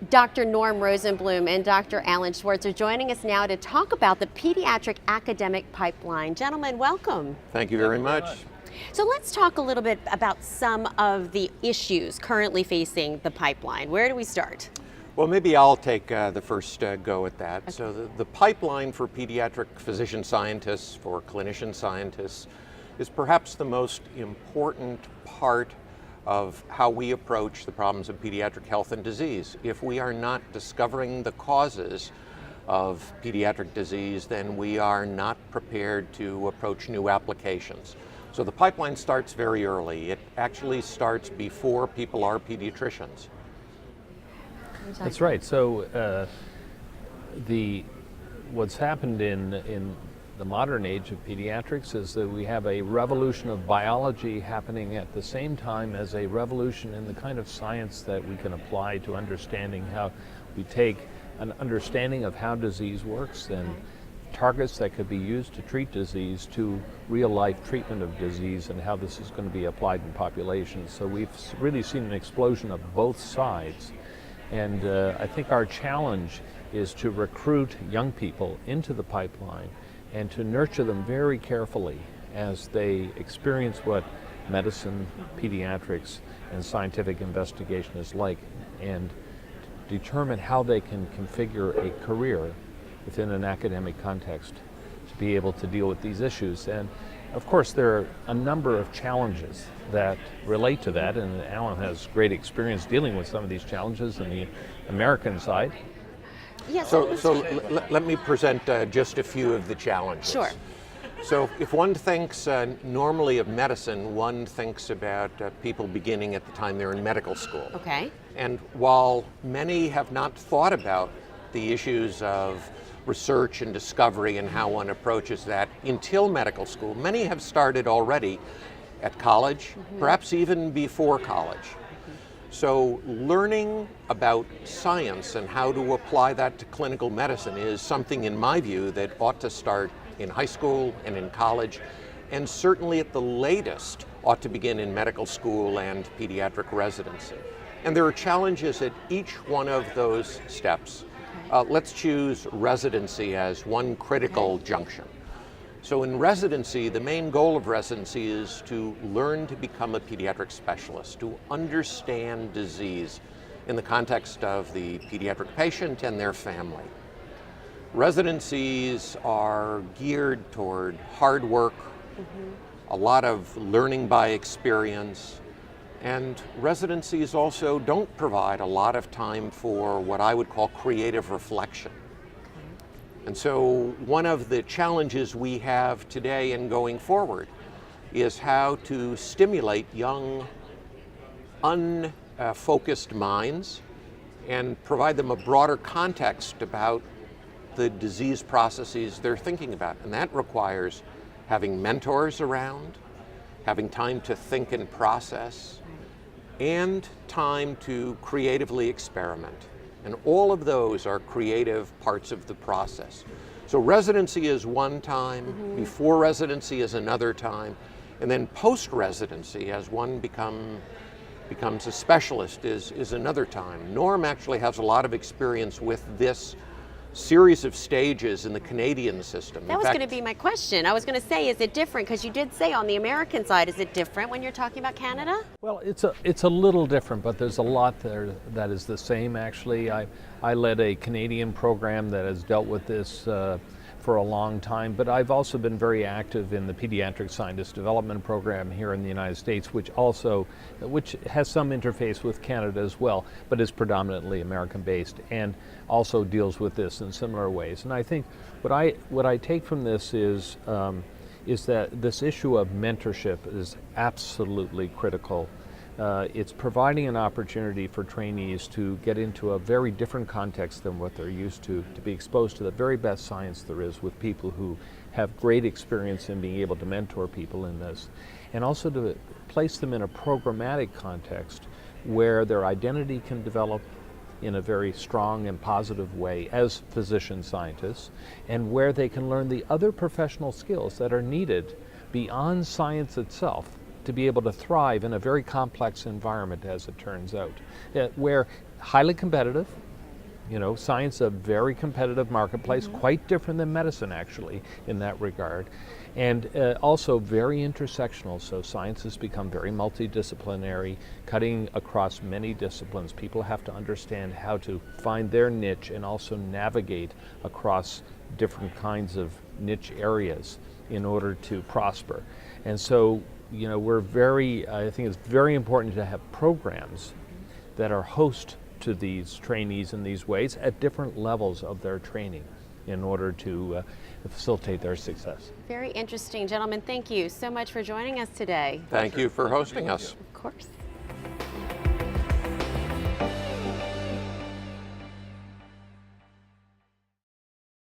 Dr. Norm Rosenblum and Dr. Alan Schwartz are joining us now to talk about the Pediatric Academic Pipeline. Gentlemen, welcome. Thank you very much. So let's talk a little bit about some of the issues currently facing the pipeline. Where do we start? Well, maybe I'll take the first go at that. Okay. So the pipeline for pediatric physician scientists, for clinician scientists, is perhaps the most important part of how we approach the problems of pediatric health and disease. If we are not discovering the causes of pediatric disease, then we are not prepared to approach new applications. So the pipeline starts very early. It actually starts before people are pediatricians. That's right. So what's happened in the modern age of pediatrics is that we have a revolution of biology happening at the same time as a revolution in the kind of science that we can apply to understanding how we take an understanding of how disease works and targets that could be used to treat disease to real-life treatment of disease and how this is going to be applied in populations. So we've really seen an explosion of both sides. And I think our challenge is to recruit young people into the pipeline and to nurture them very carefully as they experience what medicine, pediatrics, and scientific investigation is like, and determine how they can configure a career within an academic context to be able to deal with these issues. And of course, there are a number of challenges that relate to that, and Alan has great experience dealing with some of these challenges on the American side. Yes. So let me present just a few of the challenges. Sure. So if one thinks normally of medicine, one thinks about people beginning at the time they're in medical school. Okay. And while many have not thought about the issues of research and discovery and how one approaches that until medical school, many have started already at college, perhaps even before college. So learning about science and how to apply that to clinical medicine is something, in my view, that ought to start in high school and in college, and certainly at the latest ought to begin in medical school and pediatric residency. And there are challenges at each one of those steps. Let's choose residency as one critical junction. So in residency, the main goal of residency is to learn to become a pediatric specialist, to understand disease in the context of the pediatric patient and their family. Residencies are geared toward hard work, a lot of learning by experience, and residencies also don't provide a lot of time for what I would call creative reflection. And so one of the challenges we have today and going forward is how to stimulate young, unfocused minds and provide them a broader context about the disease processes they're thinking about. And that requires having mentors around, having time to think and process, and time to creatively experiment. And all of those are creative parts of the process. So residency is one time, before residency is another time, and then post-residency, as one becomes a specialist, is another time. Norm actually has a lot of experience with this series of stages in the Canadian system. That was going to be my question. I was going to say, is it different? Because you did say on the American side, is it different when you're talking about Canada? Well, it's a little different, but there's a lot there that is the same, actually. I led a Canadian program that has dealt with this for a long time, but I've also been very active in the Pediatric Scientist Development Program here in the United States, which has some interface with Canada as well, but is predominantly American-based and also deals with this in similar ways. And I think what I take from this is that this issue of mentorship is absolutely critical. It's providing an opportunity for trainees to get into a very different context than what they're used to be exposed to the very best science there is with people who have great experience in being able to mentor people in this, and also to place them in a programmatic context where their identity can develop in a very strong and positive way as physician scientists, and where they can learn the other professional skills that are needed beyond science itself to be able to thrive in a very complex environment, as it turns out, where highly competitive, You know, science is a very competitive marketplace, quite different than medicine actually in that regard, and also very intersectional. So science has become very multidisciplinary, cutting across many disciplines. People have to understand how to find their niche and also navigate across different kinds of niche areas in order to prosper. And so, you know, I think it's very important to have programs that are host to these trainees in these ways at different levels of their training in order to facilitate their success. Very interesting, gentlemen. Thank you so much for joining us today. Thank you for hosting us. Of course.